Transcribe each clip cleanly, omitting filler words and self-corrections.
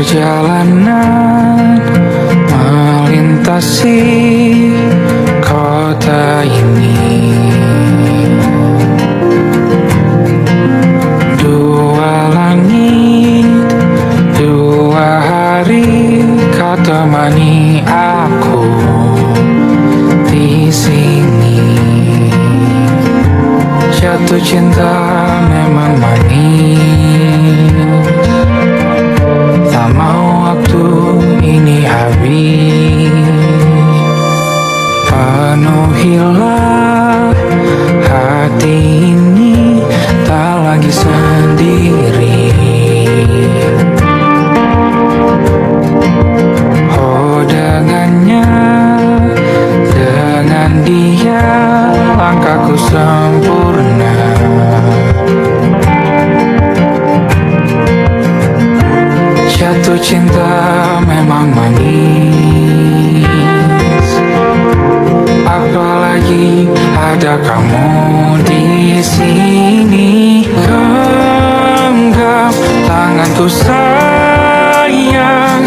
Perjalanan melintasi kota ini, dua langit, dua hari kau temani aku di sini. Jatuh cinta memang manis, tak mau waktu ini habis. Penuhilah hati ini, tak lagi sendiri. Oh dengannya, dengan dia langkahku sempurna. Jatuh cinta memang manis, apalagi ada kamu di sini. Genggam tanganku sayang,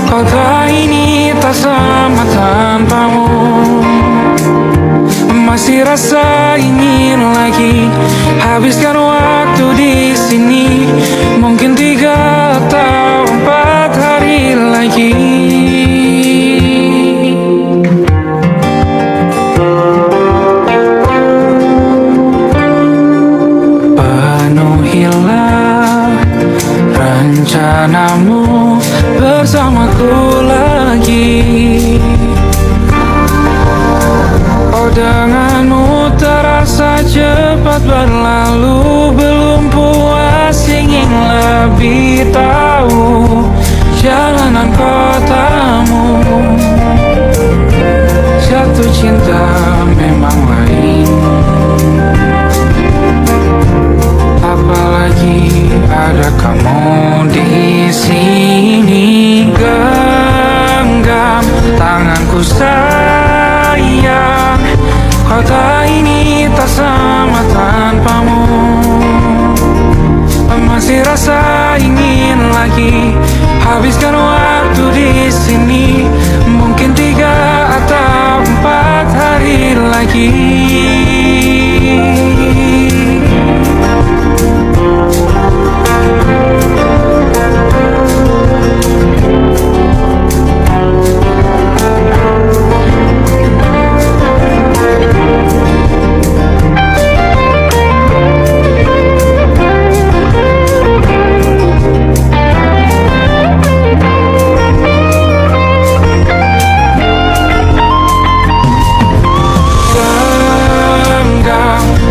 kota ini tak sama tanpamu. Masih rasa ingin lagi habiskan waktu di sini, mungkin 3 atau 4 hari lagi. Penuhilah rencanamu bersamaku lagi. Oh denganmu terasa cepat berlalu, belum puas ingin lebih tahu jalanan kotamu. Jatuh cinta memang lain, apalagi ada kamu di sini. Genggam tanganku sayang, kota ini tak sama tanpamu. Masih rasa ingin lagi habiskan waktu di sini, mungkin 3 atau 4 hari lagi.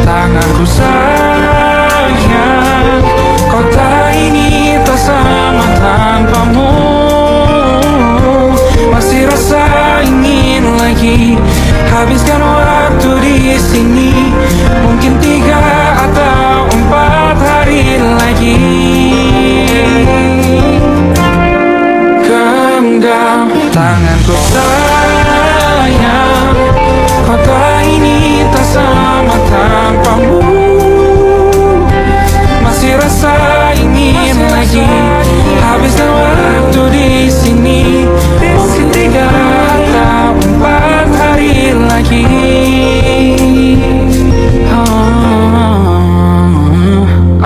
Tanganku sayang, kota ini tak sama tanpamu. Masih rasa ingin lagi habiskan waktu di sini, mungkin 3 atau 4 hari lagi. Genggam tanganku sayang, kota ini tak sama tanpamu. Masih rasa ingin lagi habiskan waktu di sini, mungkin 3 atau 4 hari lagi.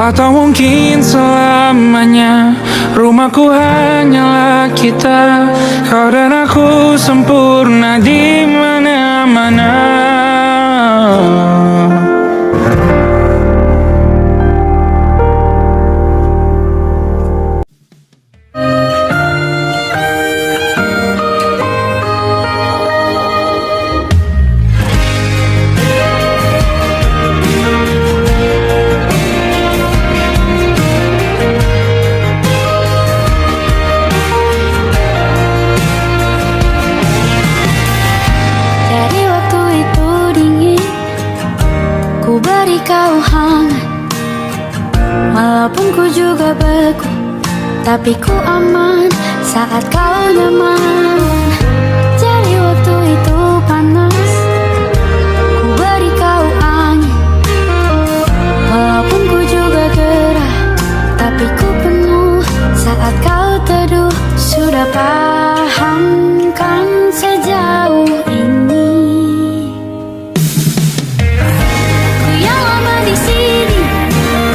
Atau mungkin selamanya rumahku hanyalah kita, kau dan aku sempurna di mana-mana. Walaupun ku juga beku, tapi ku aman saat kau nyaman. Jadi waktu itu panas, ku beri kau angin. Walaupun ku juga gerah, tapi ku penuh saat kau teduh. Sudah paham kan sejauh ini? Ku yang lama di sini,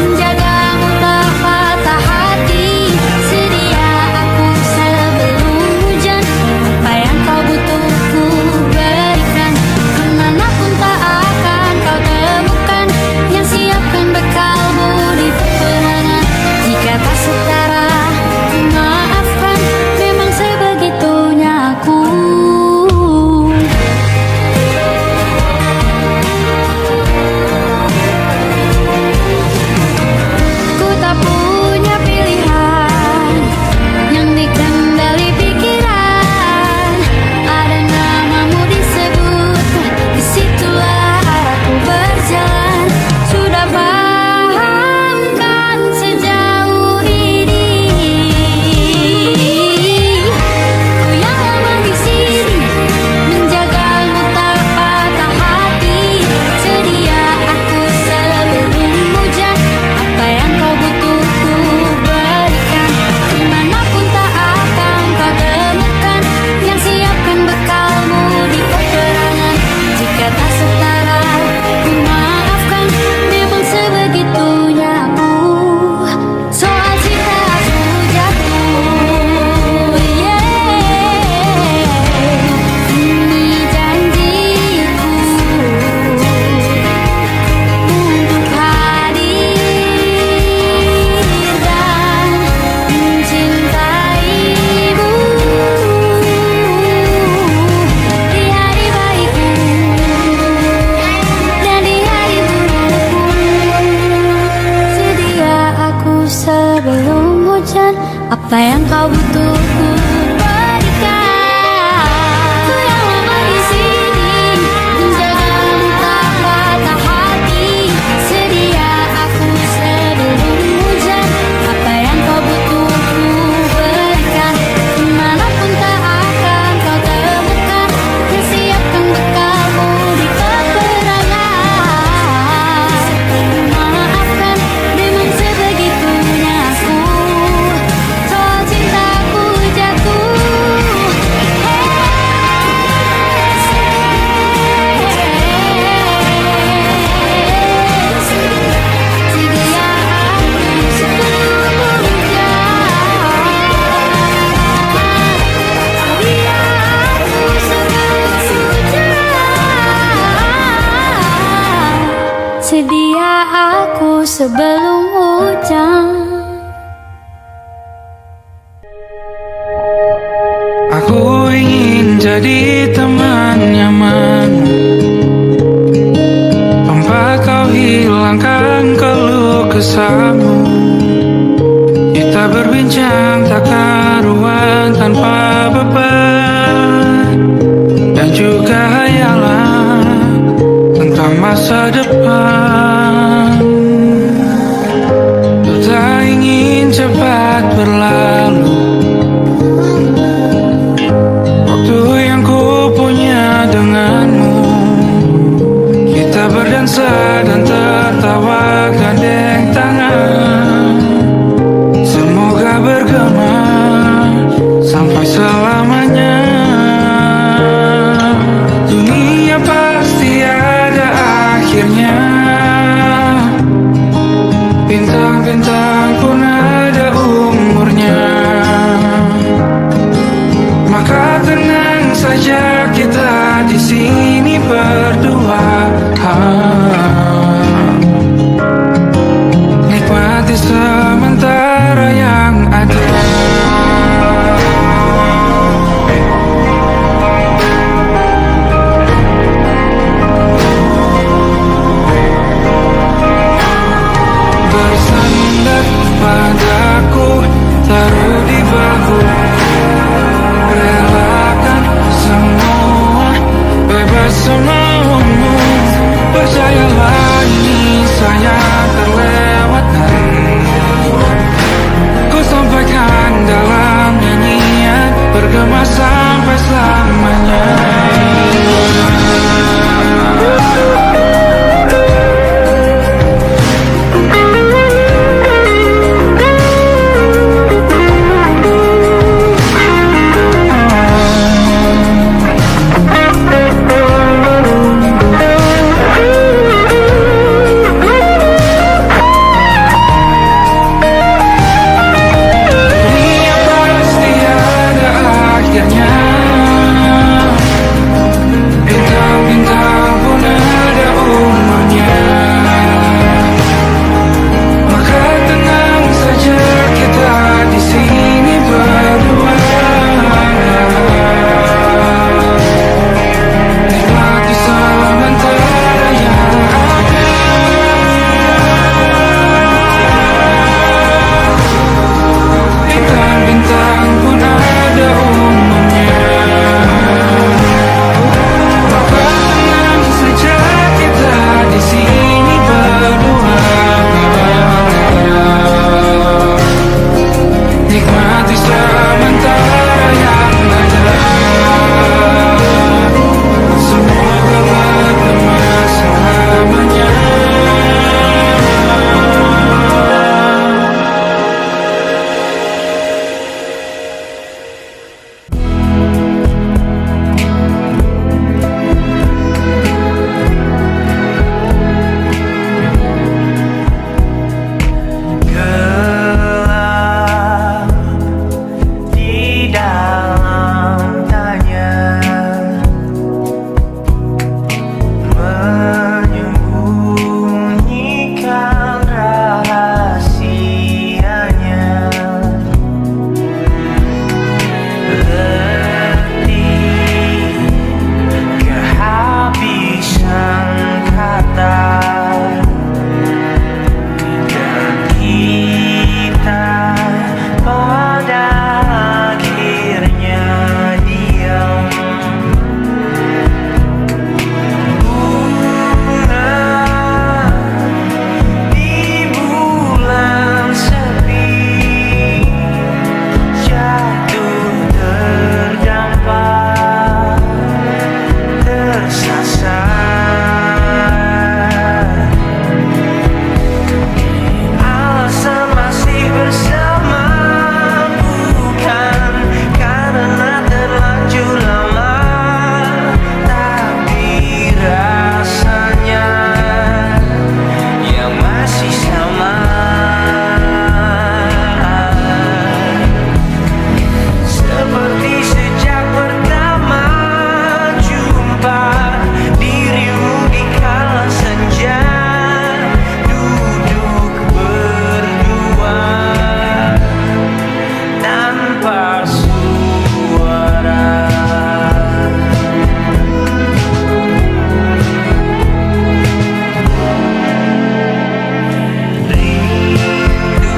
menjagamu tak patah hati. Sedia aku sebelum hujan, apa yang kau butuh ku berikan. Kemanapun tak akan kau temukan yang siapkan bekalmu di peperangan. Jika tak setara, ku maafkan, memang sebegitunya aku. Ku tak punya pilihan yang dikendali pikiran. Ada namamu disebut, disitulah arahku berjalan. Sudah paham kan sejauh ini? Ku yang lama di sini, menjagamu tak patah hati. Sedia aku sebelum hujan, apa yang kau butuh ku berikan. Kemanapun tak akan kau temukan yang siapkan bekalmu di peperangan. Jika tak setara, ku maafkan, memang sebegitunya aku. Soal cinta aku jatuh, ini janjiku untuk hadir dan mencintaimu di hari baikku dan di hari burukku. Sedia aku sebelum hujan, apa yang kau butuh ku berikan. Ku yang lama di sini, menjagamu tak patah hati. Sedia aku sebelum hujan, apa yang kau butuh ku berikan. Kemanapun tak akan kau temukan yang siapkan bekalmu di peperangan. Maafkan, memang sebegitunya aku. Soal cintaku jatuh, sedia aku sebelum hujan. Sedia aku sebelum hujan. Aku ingin jadi teman nyaman, tempat kau hilangkan keluh kesahmu. Kita berbincang tak karuan tanpa beban, dan juga hayalan tentang masa depan. Ku tak ingin cepat berlalu, waktu yang ku punya denganmu. Kita berdansa dan tertawa gandeng tangan. Semoga bergema sampai selamanya. Dunia pasti ada akhirnya. dalam tanya, menyembunyikan rahasianya. Letih, kehabisan kata, dan kita pada akhirnya diam. Bunga di bulan sepi jatuh terdampak, tersasar. Alasan masih bersama bukan karena terlanjur lama, tapi rasanya yang masih sama. Seperti sejak pertama jumpa dirimu di kala senja, duduk berdua tanpa suara. Rindu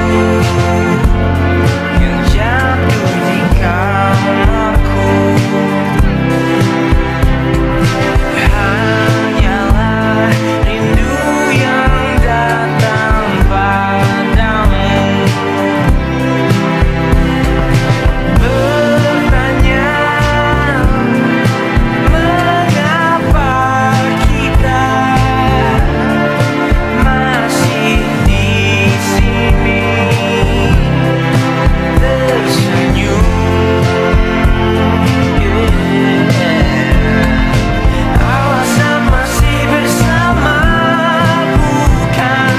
yang jatuh di kamarku hanyalah rindu yang datang padamu. Bertanya mengapa kita masih di sini tersenyum. Alasan masih bersama bukan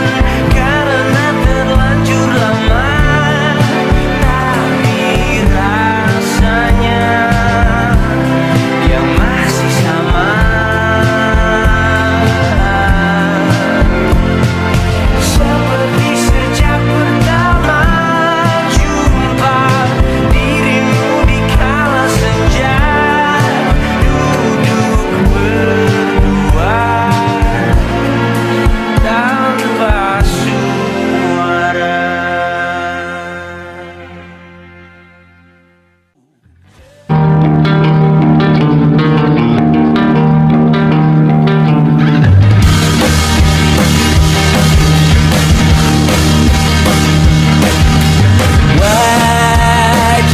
karena terlanjur lama, tapi rasanya yang masih sama. Seperti sejak pertama jumpa dirimu di kala senja, duduk berdua tanpa suara.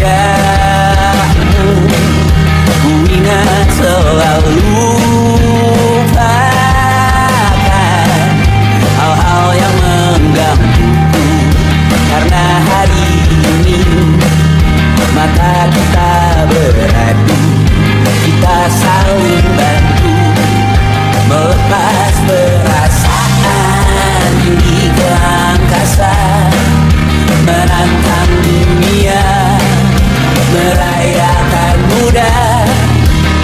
Wajahmu ku ingat selalu, lupakan hal-hal yang menggangguku, karena hari ini mata kita beradu, kita saling bantu melepas perasaan tinggi ke angkasa, menantang dunia, merayakan muda.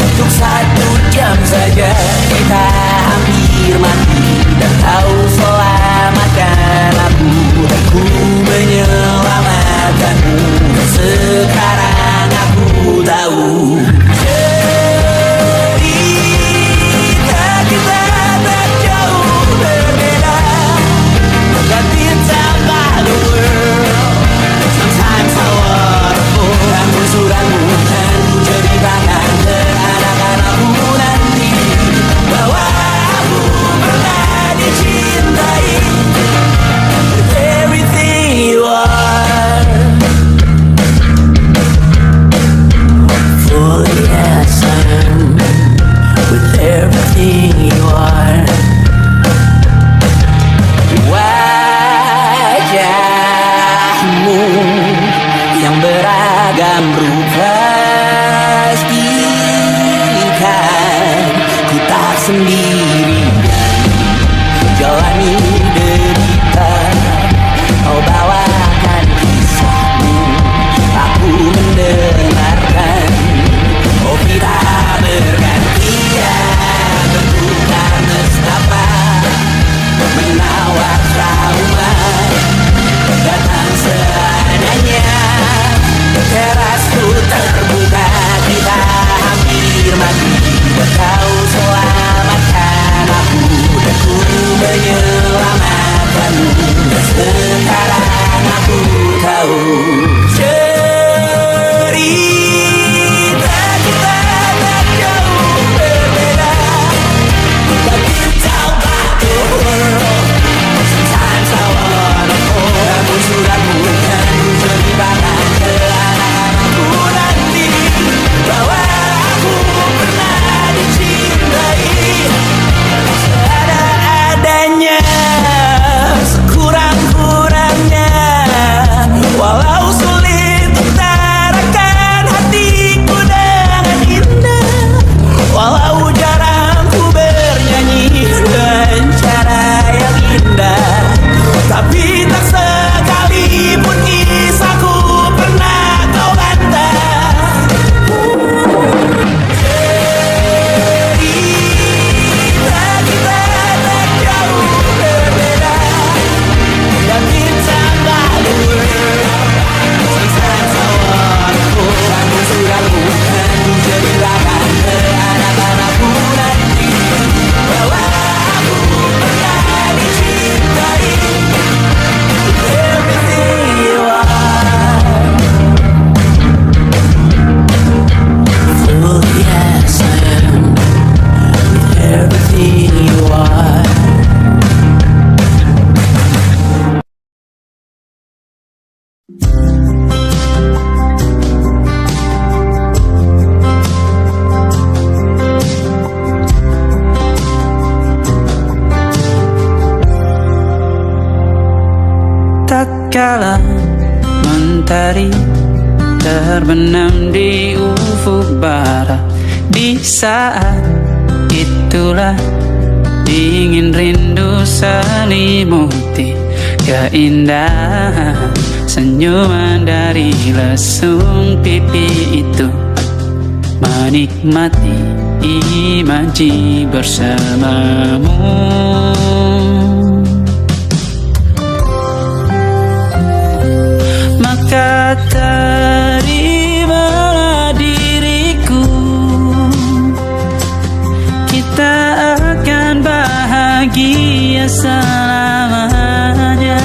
Untuk 1 jam saja kita hampir mati, dan kau selamatkan aku, dan ku menyelamatkanmu. Sekarang aku tahu cerita kita tak jauh berbeda, but it's about the world. Sometimes I wonderful, dan suratmu dan ku ceritakan ke anak-anak aku nanti bahwa aku pernah dicintai with everything you are. Fully as I am, with everything you are. Wajahmu yang beragam rupa pastikan ku tak sendirian jalani derita. Kau bawakan kisahmu, aku mendengar Kau selamatkan aku dan ku menyelamatkanmu. Dan sekarang aku tahu cerita kita tak jauh berbeda. But you tell about the world. Sometimes I wanna fall. Namun sudah bukan ceritakan ke anak-anakku nanti bahwa aku pernah dicintai seadanya, sekurang-kurangnya. Walau sulit utarakan hatiku dengan indah, walau jarang ku bernyanyi dengan cara yang indah, tapi tak sekalipun kisahku pernah kau bantah. Cerita kita tak jauh berbeda, but it's about the world. Sometimes I wanna fall. Namun sudah bukan ceritakan ke anak-anakku nanti bahwa aku pernah dicintai. Everything you are, fully as I am, with everything you are. Tatkala mentari terbenam di ufuk barat, di saat itulah dingin rindu selimuti keindahan senyuman dari lesung pipi itu, menikmati imaji bersamamu. Maka terimalah diriku, kita akan bahagia selamanya.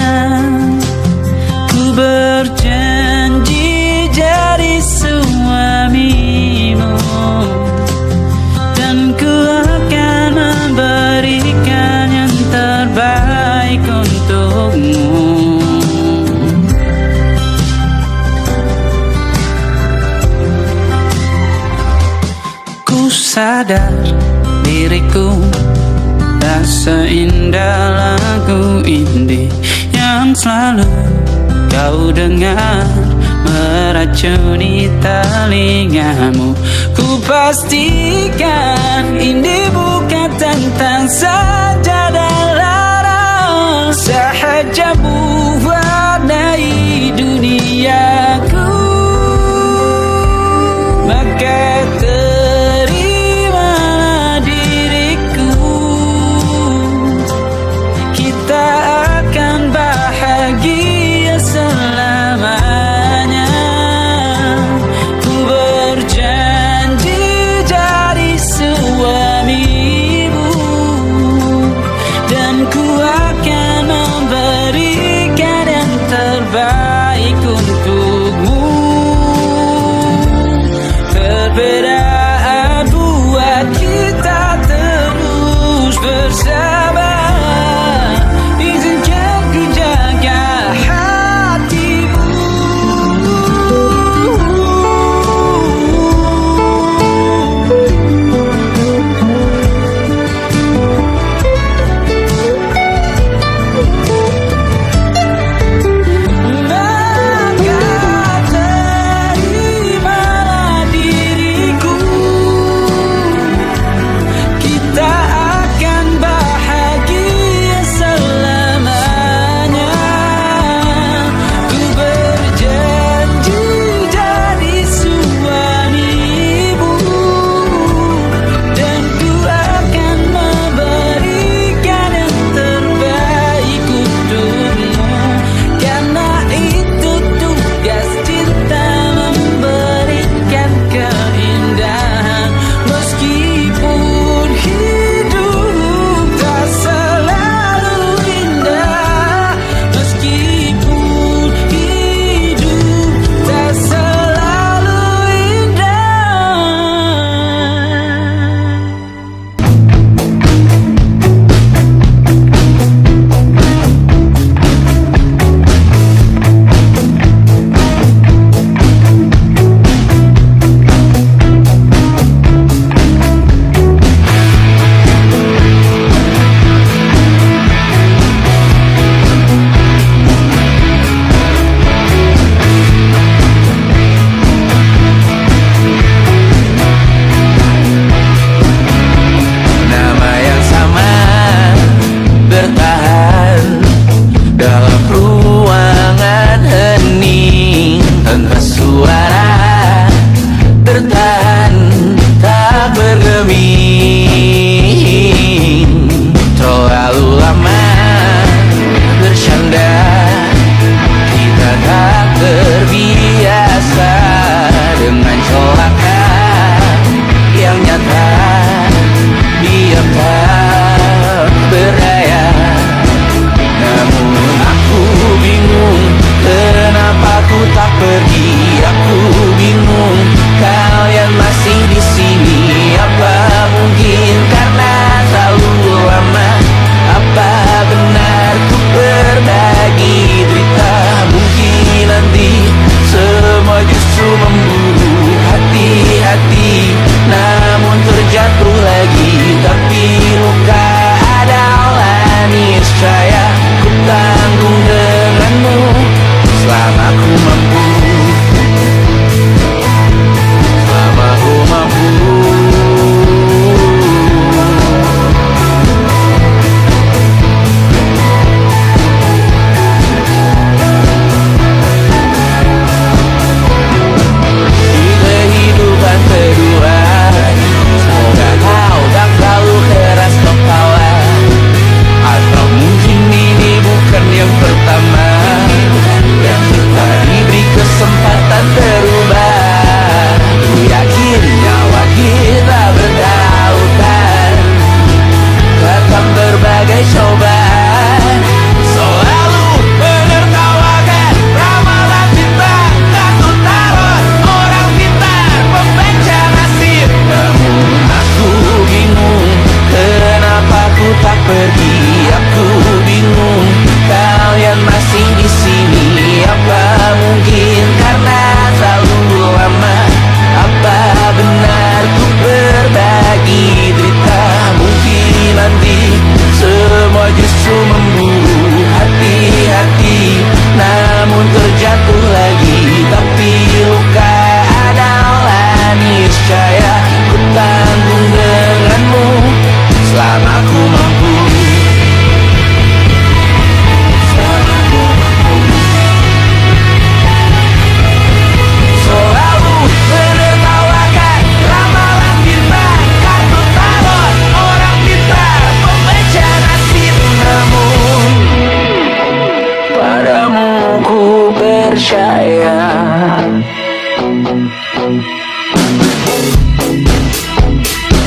Ku berjanji jadi suamimu, dan ku akan memberikan yang terbaik untukmu. Sadar diriku tak seindah lagu indie yang selalu kau dengar meracuni telingamu. Ku pastikan indie bukan tentang sajadah lara, sahaja mewarnai duniaku. Maka perbedaan buat kita terus bersama. Izinkan ku jaga hatimu. Maka terimalah diriku,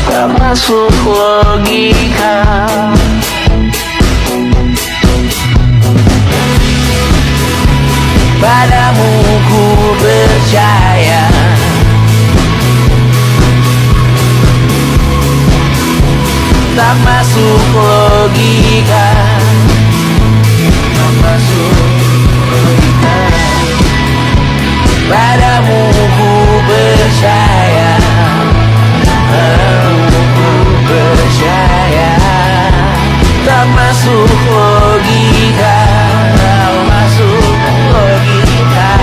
tak masuk logika. Padamu ku percaya, tak masuk logika, tak masuk logika. Padamu ku percaya, padamu ku percaya, tak masuk logika, tak masuk logika.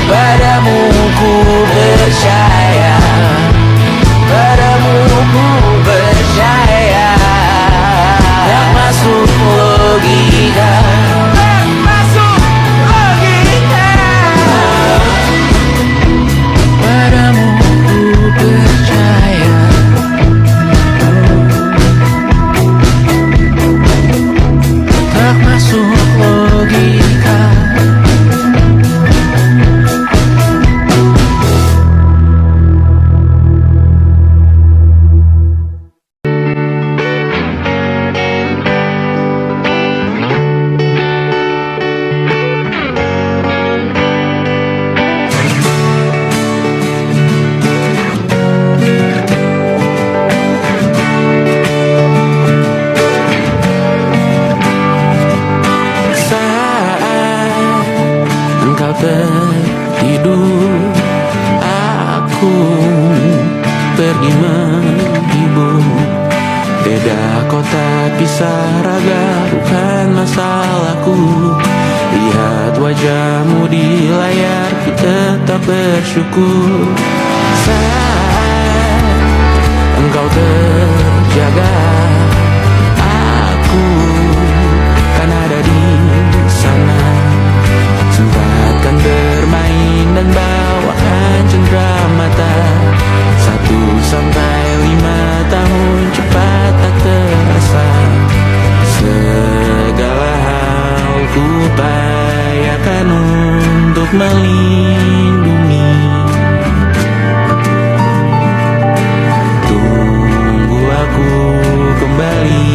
Padamu ku percaya, padamu ku percaya, tak masuk logika, tak masuk logika. Padamu ku percaya, tak masuk logika. Engkau tertidur, aku pergi menghibur. Beda kota pisah raga, bukan masalahku. Lihat wajahmu di layar, ku tetap bersyukur. Saat engkau terjaga, aku kan ada di sana. Sempatkan bermain dan bawakan cenderamata. 1-5 tahun cepat tak terasa. Segala hal ku upayakan untuk melindungi. Tunggu aku kembali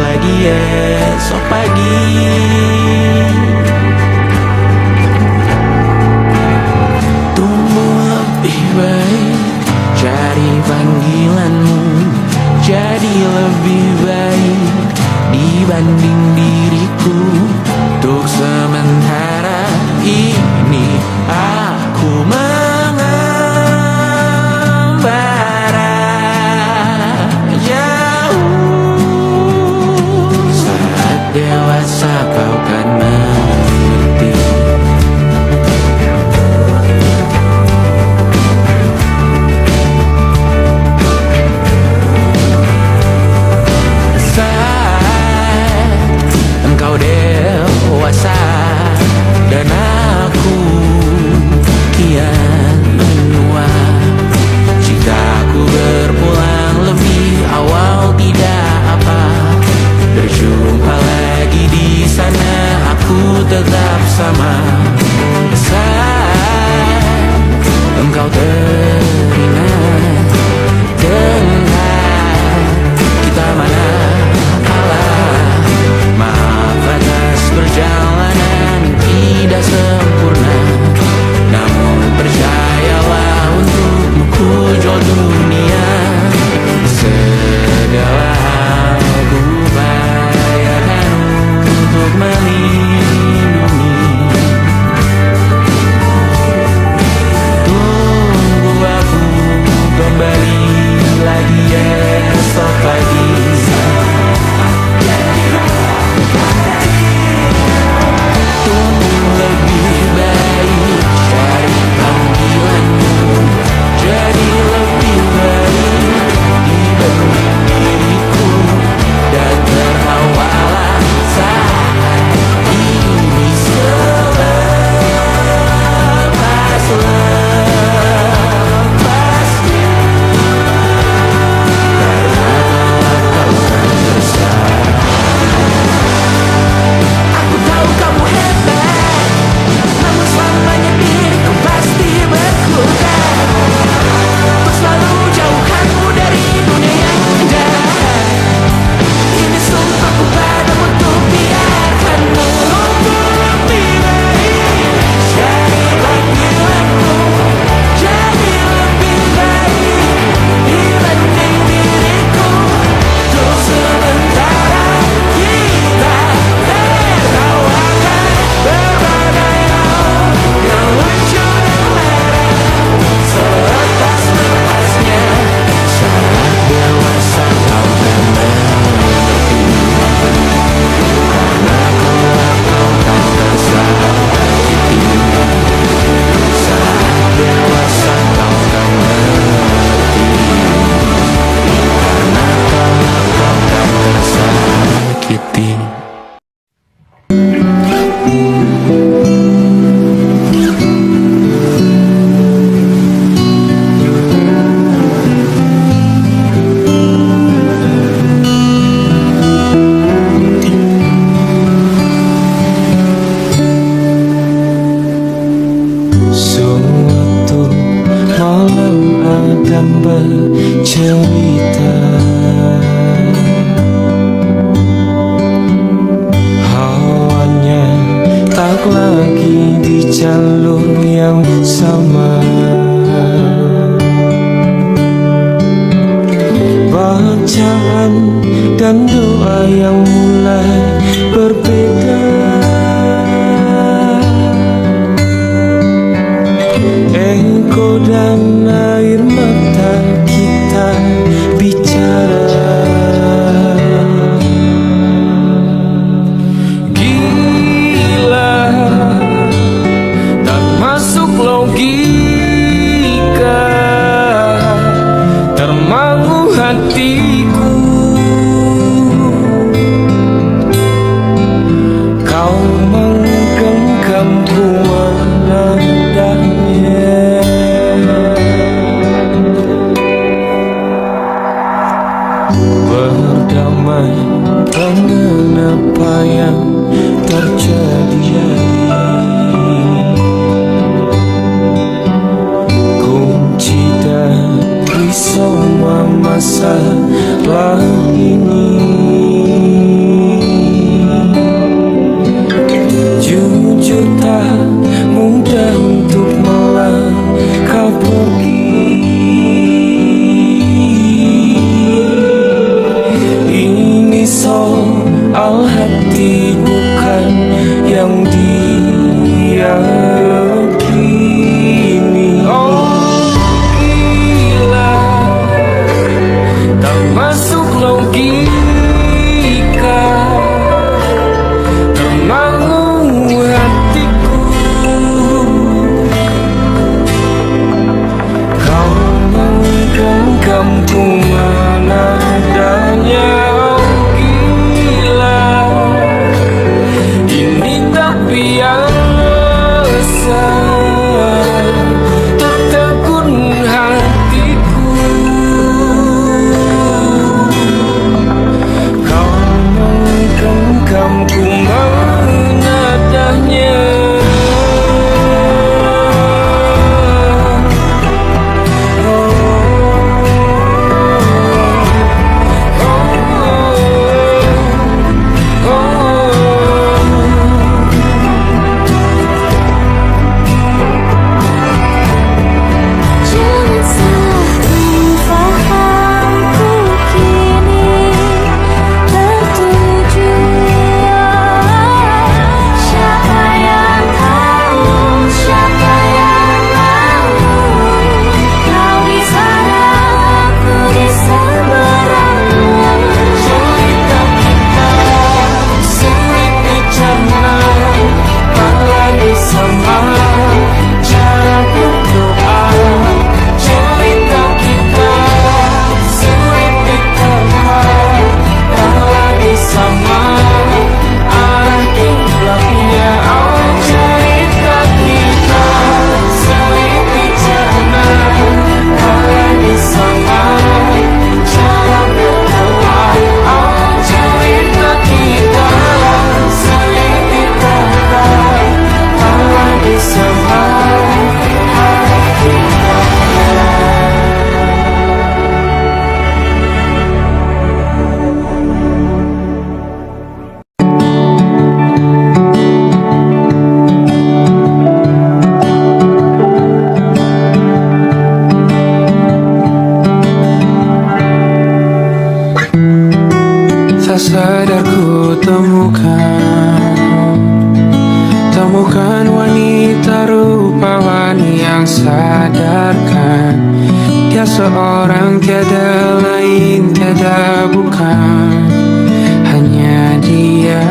lagi esok pagi. Cari panggilanmu jadi lebih baik dibanding diriku. Untuk sementara ini dan bercerita. Hawanya tak lagi di jalur yang sama. Bacaan dan doa yang mulai berbeda. Ego dan air mata kita bicara. Gila, tak masuk logika, termangu hatiku. Kau menggenggamku menandanya. Berdamai dengan apa yang terjadi. Kunci dari semua masalah ini. Jujur tak mudah untuk melangkah pergi. Ini soal hati bukan yang diyakini. Oh gila, tak masuk logika, termangu hatiku. Kau menggenggamku menadanya. Oh gila, ini tak biasa, tertegun hatiku. Kau menggenggamku menadanya. Jangan salah fahamku kini tertuju. Siapa yang tahu, siapa yang mahu. Kau di sana, aku di seberangmu. Cerita kita sulit dicerna, apalagi sama cara berdoa. Cerita kita sulit diterima, apalagi sama arah kiblahnya. Oh cerita kita sulit dicerna, apalagi sama cara berdoa. Oh cerita kita sulit diterima, apalagi sama arah kiblahnya. Tak sadar ku temukan wanita rupawan yang sadarkan. Dia seorang tiada lain, tiada bukan, hanya dia.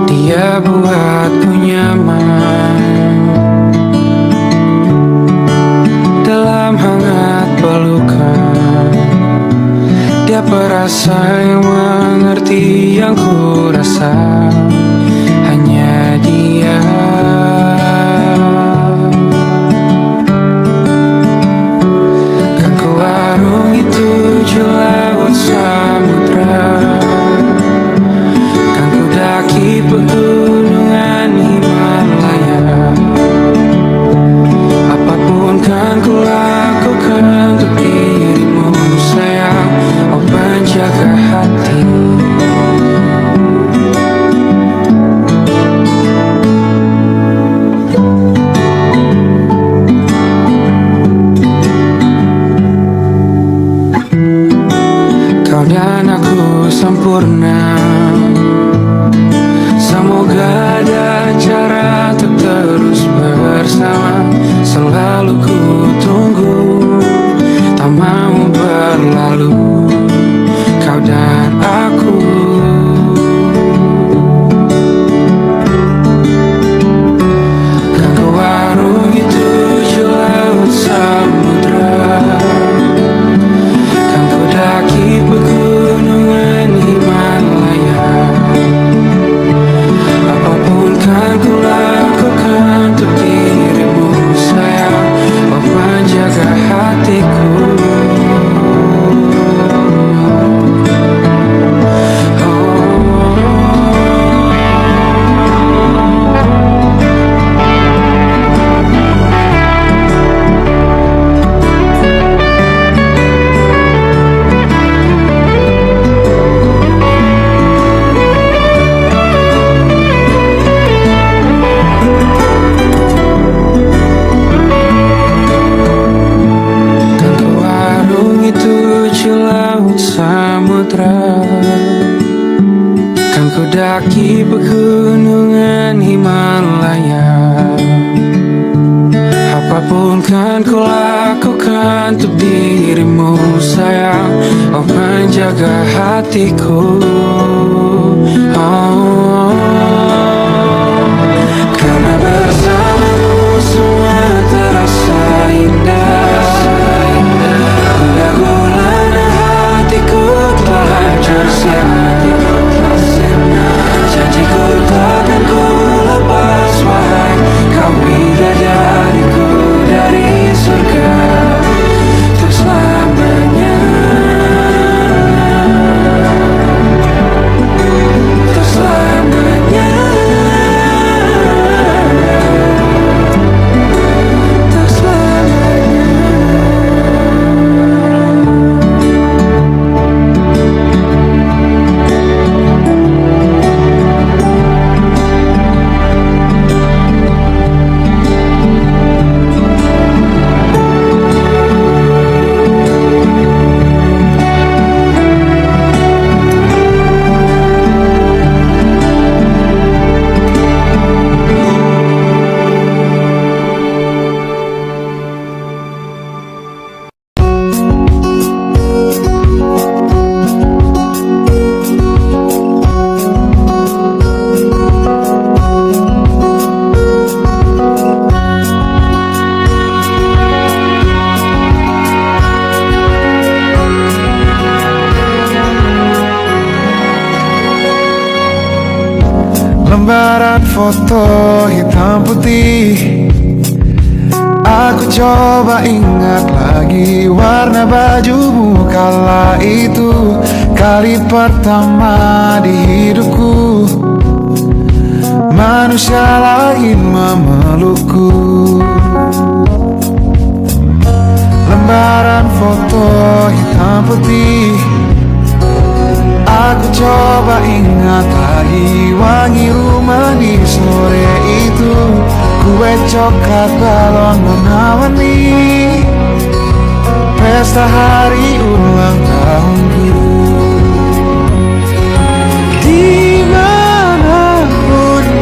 Dia buatku nyaman dalam hangat pelukan. Dia perasa yang mengerti yang ku rasa, hanya dia. Kan ku arungi 7 laut samudra, kan ku daki pegunungan mendaki pegunungan Himalaya. Apapun kan ku lakukan untuk dirimu sayang, oh penjaga hatiku. Oh, karena bersamamu semua terasa indah. Gundah gulana hatiku telah hancur sia-sia. Janjiku takkan ku lepas wahai kau bidadariku dari surga untuk selamanya. Untuk selamanya. Untuk selamanya. Lembaran foto hitam putih, aku coba ingat lagi warna bajumu kala itu. Kali pertama di hidupku manusia lain memelukku. Lembaran foto hitam putih, aku coba ingat lagi wangi rumah di sore itu. Kue coklat balon warna-warni, pesta hari ulang tahunku. Dimanapun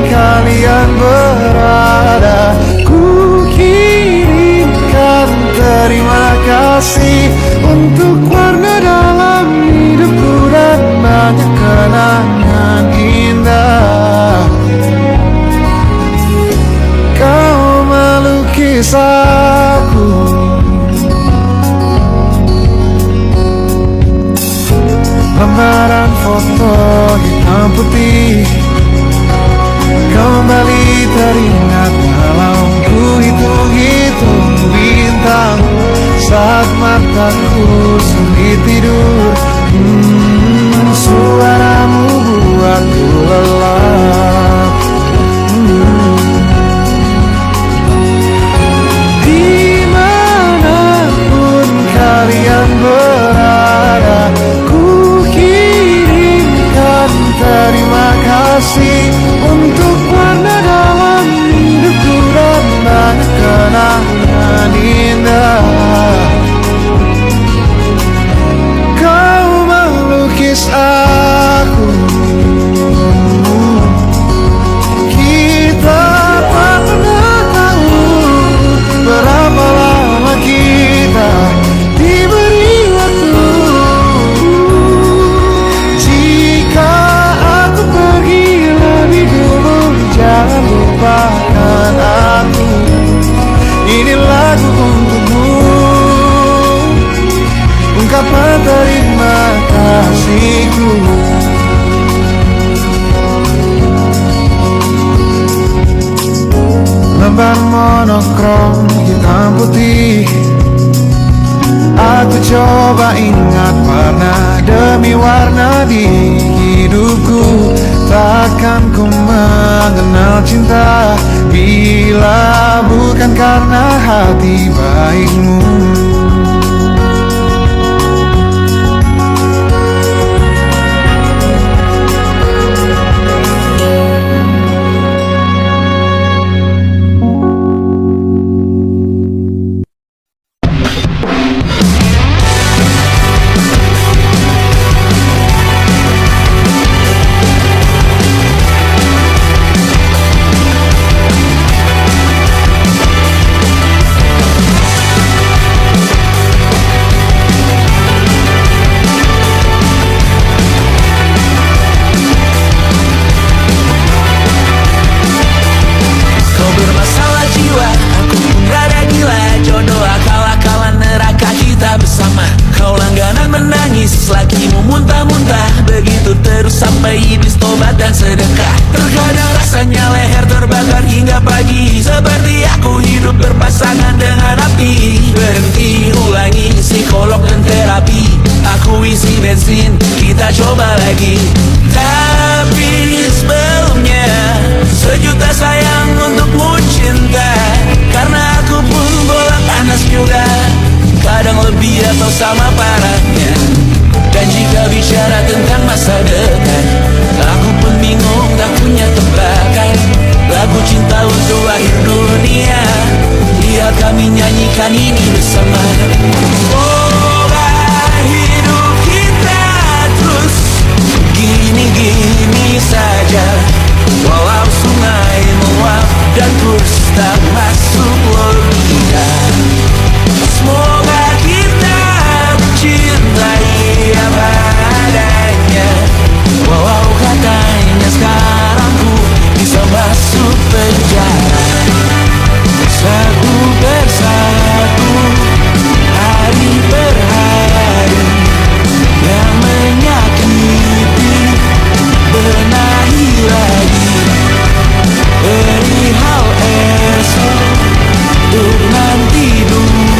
kalian berada, ku kirimkan terima kasih untuk warna dalam hidupku dan banyak kenangan indah. Kau melukis aku, lembaran foto hitam putih kembali teringat malam ku hitung-hitung bintang saat mataku sulit tidur. Suaramu buatku lelap. Dimanapun kalian berada, ku kirimkan terima kasih untuk warna dalam hidupku dan banyak kenangan indah. Kau melukis aku, kita tak pernah tahu berapa lama kita diberi waktu. Jika aku pergi lebih dulu, jangan lupakan aku. Ini lagu untukmu, ungkapan terima kasihku. Lembar monokrom hitam putih, aku coba ingat warna demi warna di hidupku. Takkan ku mengenal cinta bila bukan karena hati baikmu. dan sedekah. Terkadang rasanya leher terbakar hingga pagi, seperti aku hidup berpasangan dengan api. Berhenti, ulangi psikolog dan terapi. Aku isi bensin, kita coba lagi. Tapi sebelumnya, sejuta sayang untukmu cinta. Karena aku pun bola panas juga, kadang lebih atau sama parahnya. Dan jika bicara tentang masa depan, aku pun bingung tak punya tebakan. Lagu cinta untuk akhir dunia, lihat kami nyanyikan ini bersama. Semoga hidup kita terus gini-gini saja, walau sungai meluap dan kurs tak masuk logika. Semoga kita mencintai apa adanya, walau katanya sekarang ku bisa masuk penjara. Satu persatu, hari per hari, yang menyakiti benahi lagi. Perihal esok, untuk nanti dulu.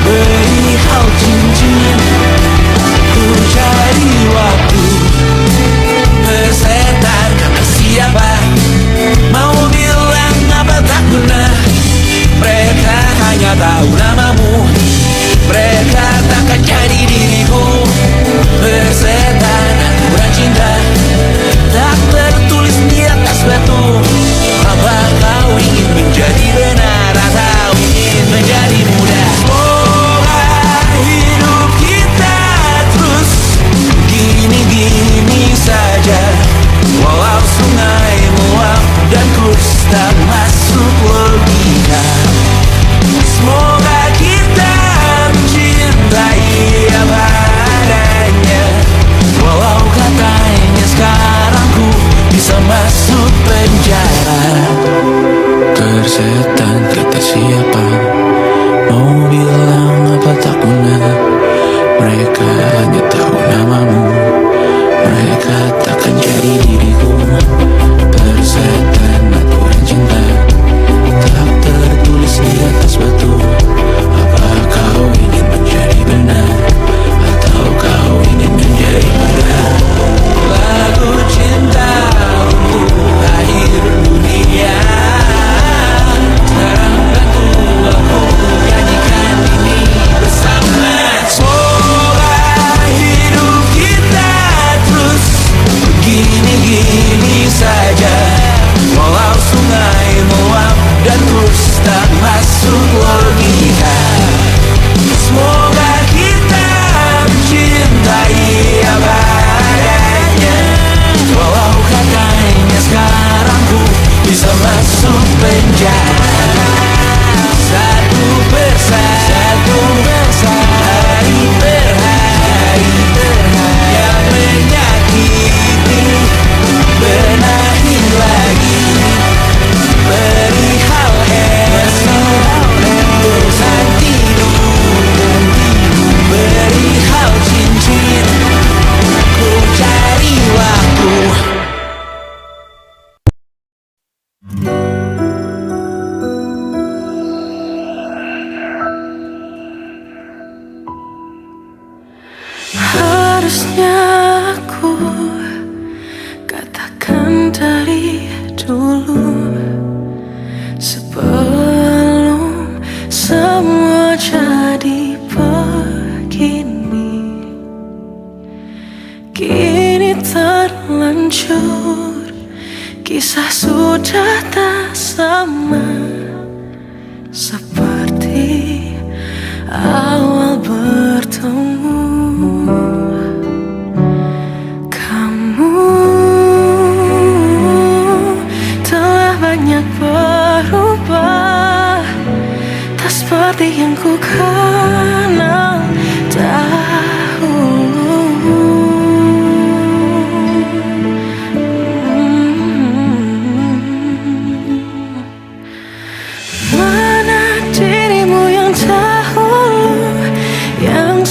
Perihal cincin, ku cari waktu. Bersetan kata siapa, mau bilang apa tak guna. Mereka hanya tahu namamu, mereka takkan jadi diriku. Bersetan aturan cinta, tak tertulis di atas batu. Apa kau ingin menjadi benar atau ingin menjadi muda? Semoga hidup kita terus gini-gini saja, walau sungai meluap dan kurs tak masuk logika. Semoga kita mencintai apa adanya, walau katanya sekarang ku bisa masuk penjara. Tersetan kata siapa, mau bilang apa tak guna. Mereka hanya tahu namamu, mereka takkan jadi diriku. Tersetan aturan cinta, tak tertulis di atas batu. Apa kau ingin menjadi benar, atau kau ingin menjadi muda? Lagu cinta untuk akhir dunia, sekarang bantu aku nyanyikan ini bersama. Semoga hidup kita terus gini-gini saja, walau sungai meluap dan kurs tak masuk logika. Semoga kita mencintai apa adanya, walau katanya sekarang ku bisa masuk penjara. Satu persatu, hari per hari, yang menyakiti benahi lagi. Perihal esok, untuk nanti dulu. Perihal cincin, ku cari waktu. Harusnya aku katakan dari dulu, sebelum semua jadi begini. Kini terlanjur, kisah sudah tak sama seperti awal bertemu. Kamu telah banyak berubah, tak seperti yang ku kenal dahulu. Mana dirimu yang dahulu, yang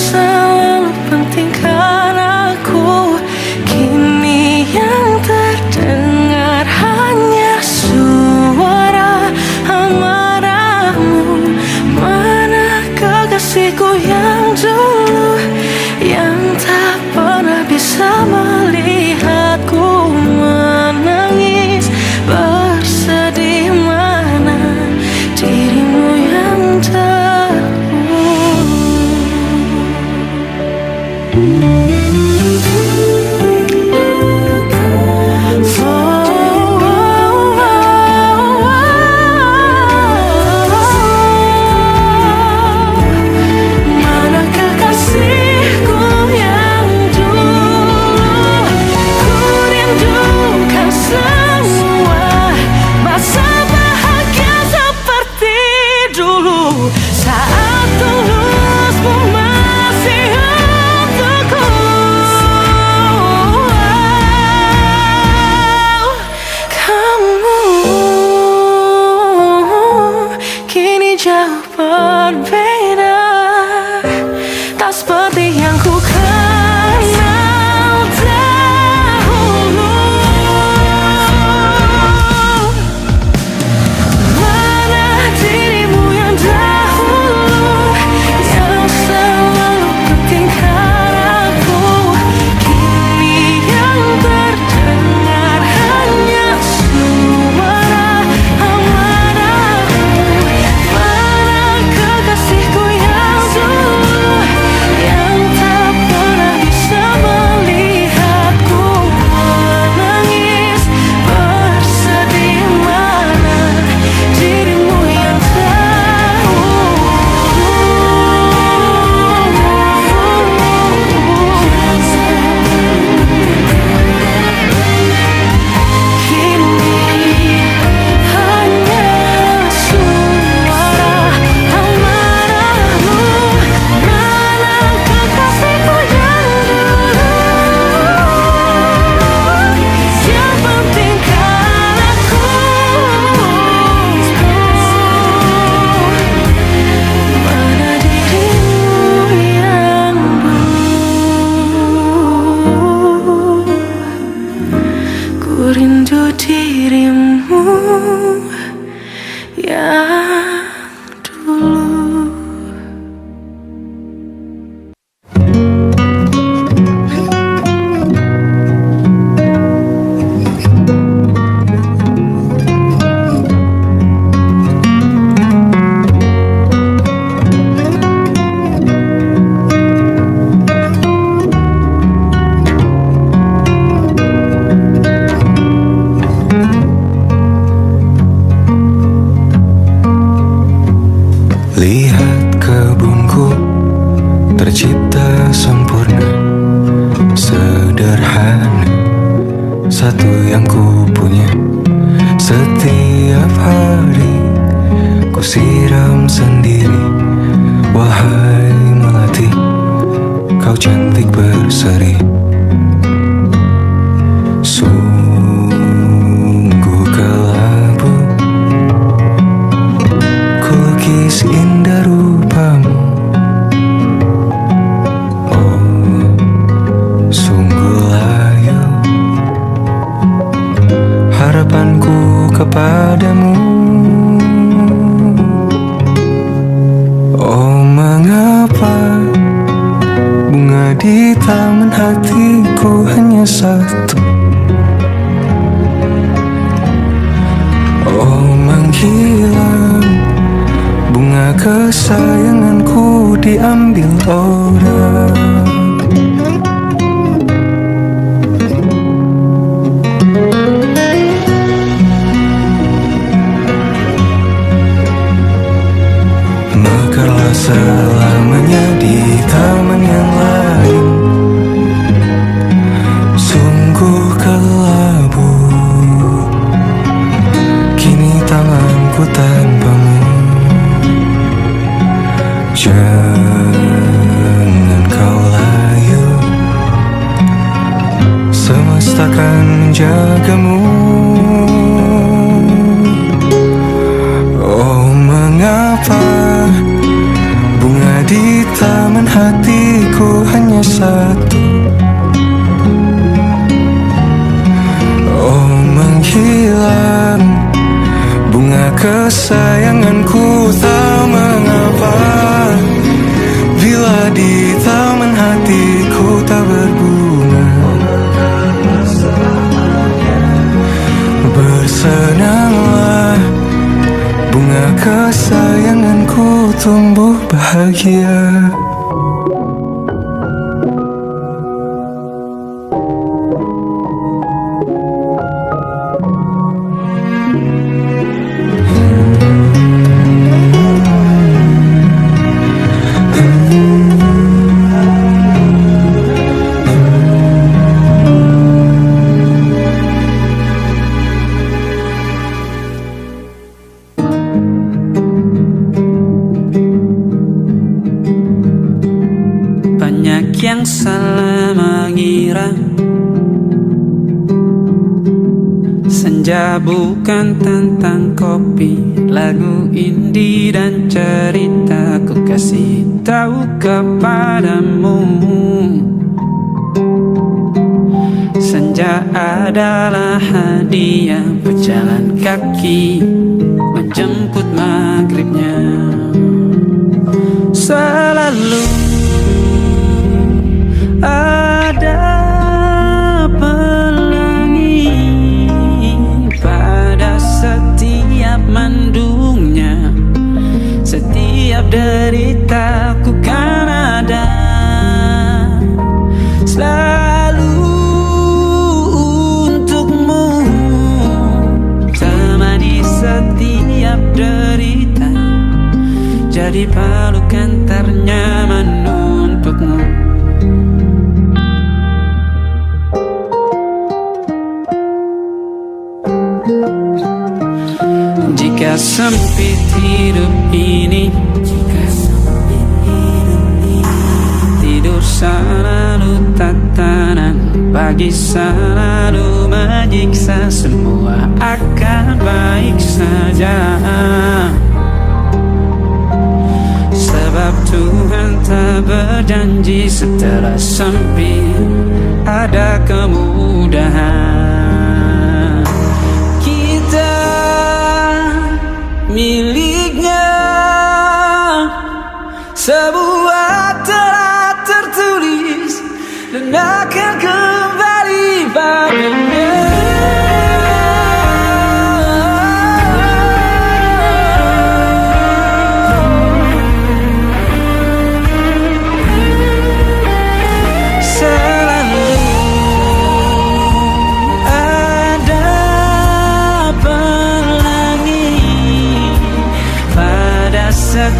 Ku rindu dirimu yang dulu. Lihat kebunku tercipta sempurna, sederhana, satu yang ku punya. Setiap hari ku siram sendiri. Wahai melati, kau cantik berseri. Sungguh kelabu ku lukis indah rupamu. Oh, sungguh layu harapanku kepadamu. Oh, mengapa bunga di taman hatiku hanya satu? Oh, menghilang bunga kesayanganku diambil orang. Mekarlah selamanya di taman yang lain. Sungguh kelabu kini tanganku tanpamu. Jangan kau layu, semesta akan menjagamu. Oh, mengapa bunga di taman hatiku hanya satu? Oh, menghilang bunga kesayanganku, tak mengapa bila di taman hatiku tak berbunga. Bersenanglah bunga kesayanganku tumbuh bahagia. Banyak yang salah mengira senja bukan tentang kopi, lagu indie dan cerita. Ku kasih tahu kepadamu, senja adalah hadiah berjalan kaki menjemput maghribnya. Selalu ada pelangi pada setiap mendungnya. Setiap deritaku kan ada selalu untukmu, temani setiap derita, jadi pelukan ternyaman untukmu. Jika sempit hidup ini, tidur selalu tatanan, pagi selalu menyiksa, semua akan baik saja. Sebab Tuhan tak berjanji setelah setelah sempit ada kemudahan.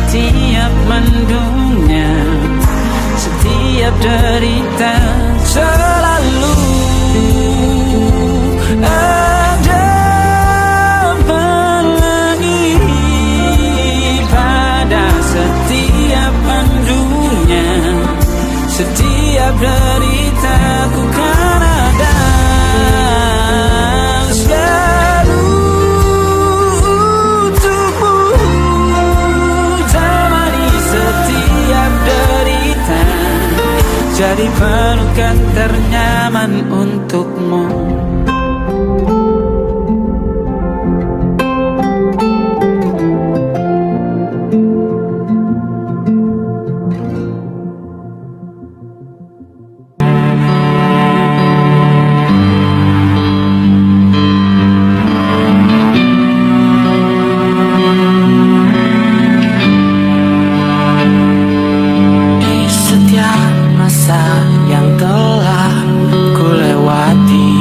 setiap mendungnya, setiap derita selalu ada pelangi pada setiap mendungnya, setiap derita ku kan ada. Jadi pelukan ternyaman untukmu. Yang telah ku lewati,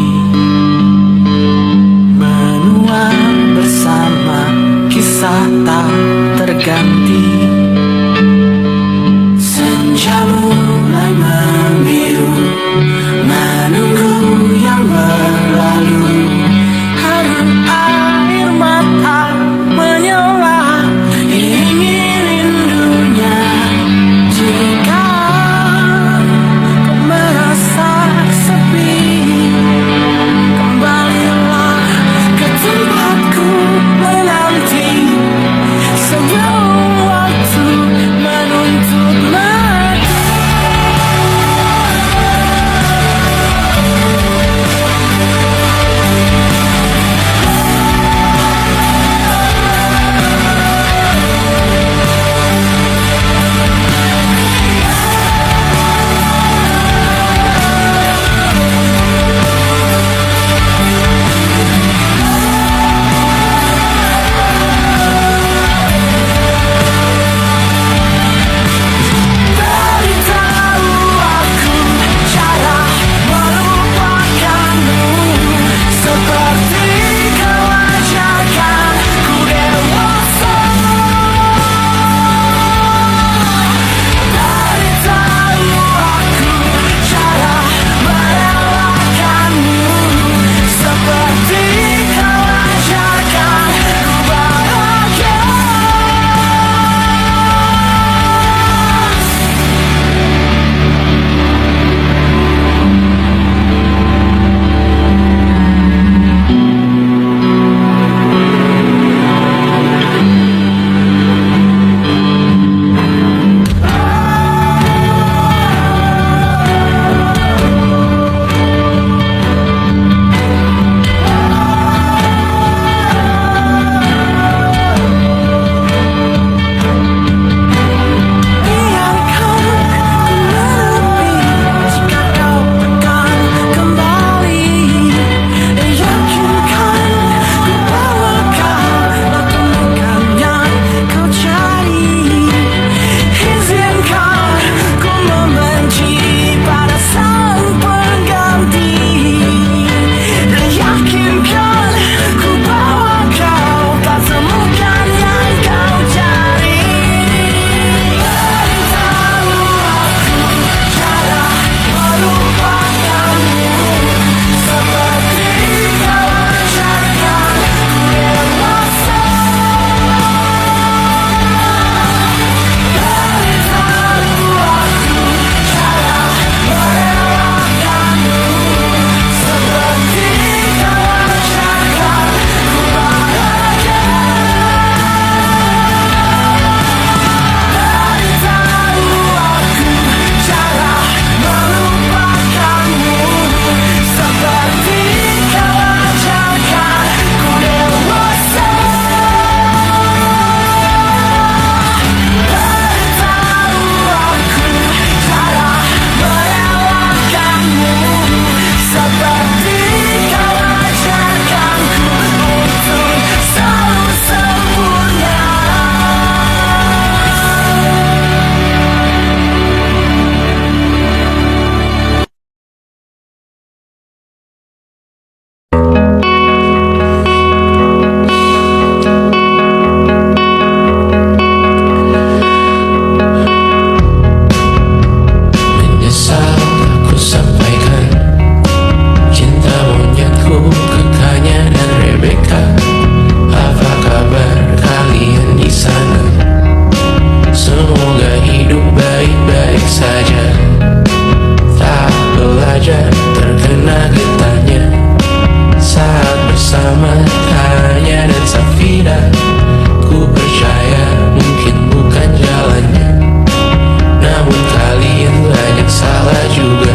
bersama Tanya dan Safira. Ku percaya mungkin bukan jalannya, namun kalian banyak salah juga.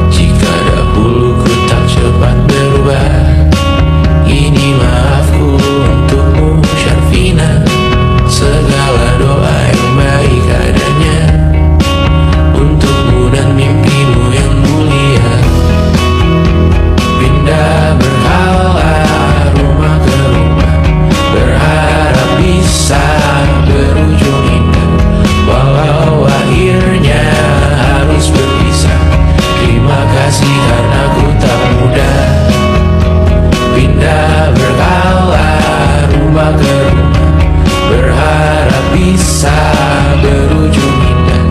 Jika dahulu ku tak cepat berubah, ini maafku untukmu Syarfina. Segala doa yang baik adanya untukmu dan mimpimu yang mulia. Pindah berhala rumah ke rumah, berharap bisa berujung indah. Walau akhirnya harus berpisah, terima kasih karena ku tak mudah. Pindah berhala rumah ke rumah, berharap bisa berujung indah.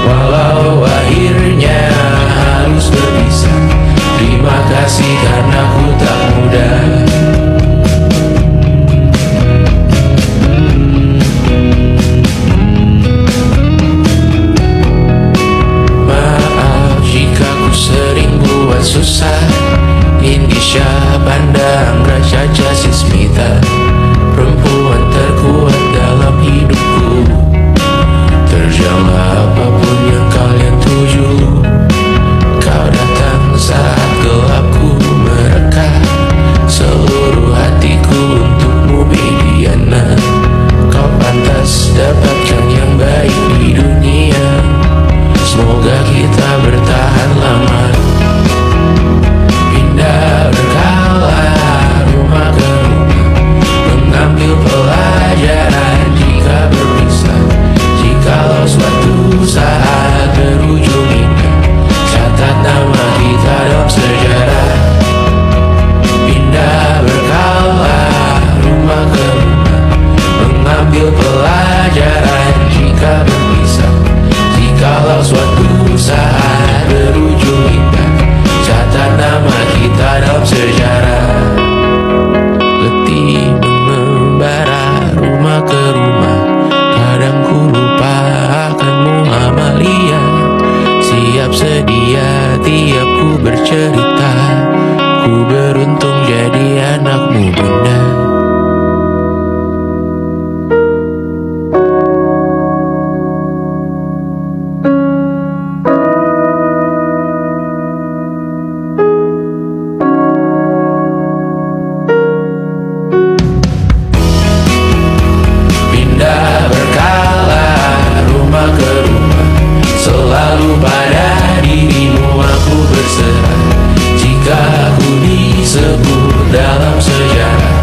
Walau akhirnya harus berpisah, terima kasih karena ku tak mudah. Maaf jika ku sering buat susah. Indisha pandang Raja Sismita, perempuan terkuat dalam hidupku. Terjanglah apapun yang kalian tuju. Kau datang saat gelapku mereka, seluruh hatiku untukmu Mediana. Kau pantas dapatkan yang baik di dunia, semoga kita bertahan lama. Pindah berkala rumah ke rumah, mengambil pelajaran jika berpisah. Jikalau suatu saat berujung indah, catat nama kita dalam sejarah. Pindah berkala rumah ke rumah, mengambil pelajaran jika berpisah. Jikalau suatu saat berujung indah, catat nama kita dalam sejarah. Letih mengembara rumah ke rumah, kadang ku lupa akanmu Amalia. Siap sedia tiap ku bercerita, ku beruntung jadi anakmu bunda. Pindah berkala rumah ke rumah, selalu pada dirimu aku berserah. Jika aku disebut dalam sejarah,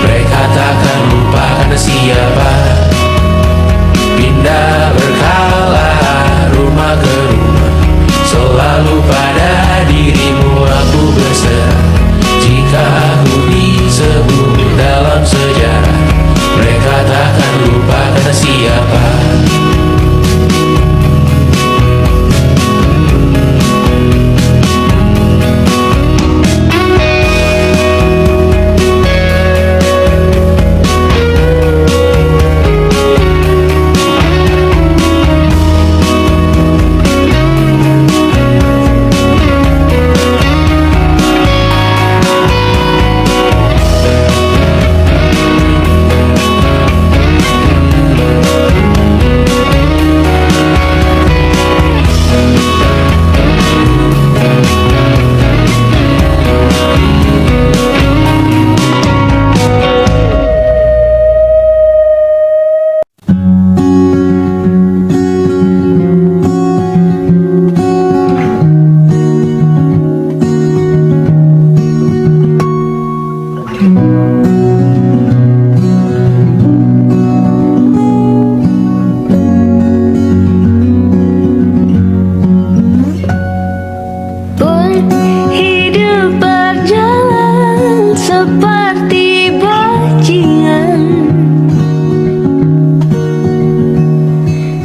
mereka takkan lupakan siapa. Pindah berkala rumah ke rumah, selalu pada dirimu aku berserah. Jika aku disebut dalam sejarah, mereka takkan lupakan siapa.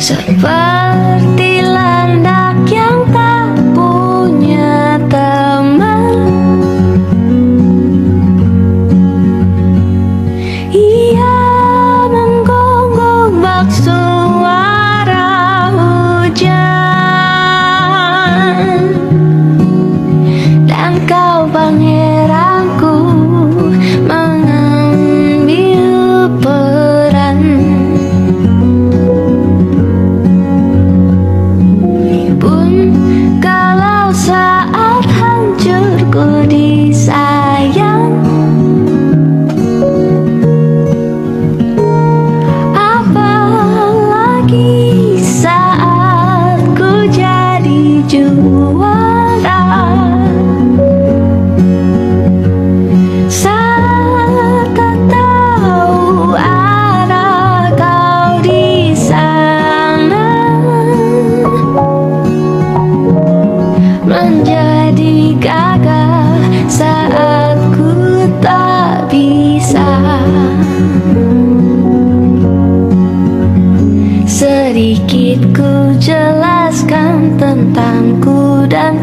Seperti landak yang tak punya teman, ia menggonggong bak suara hujan. Dan kau pangeranku, sayangku dan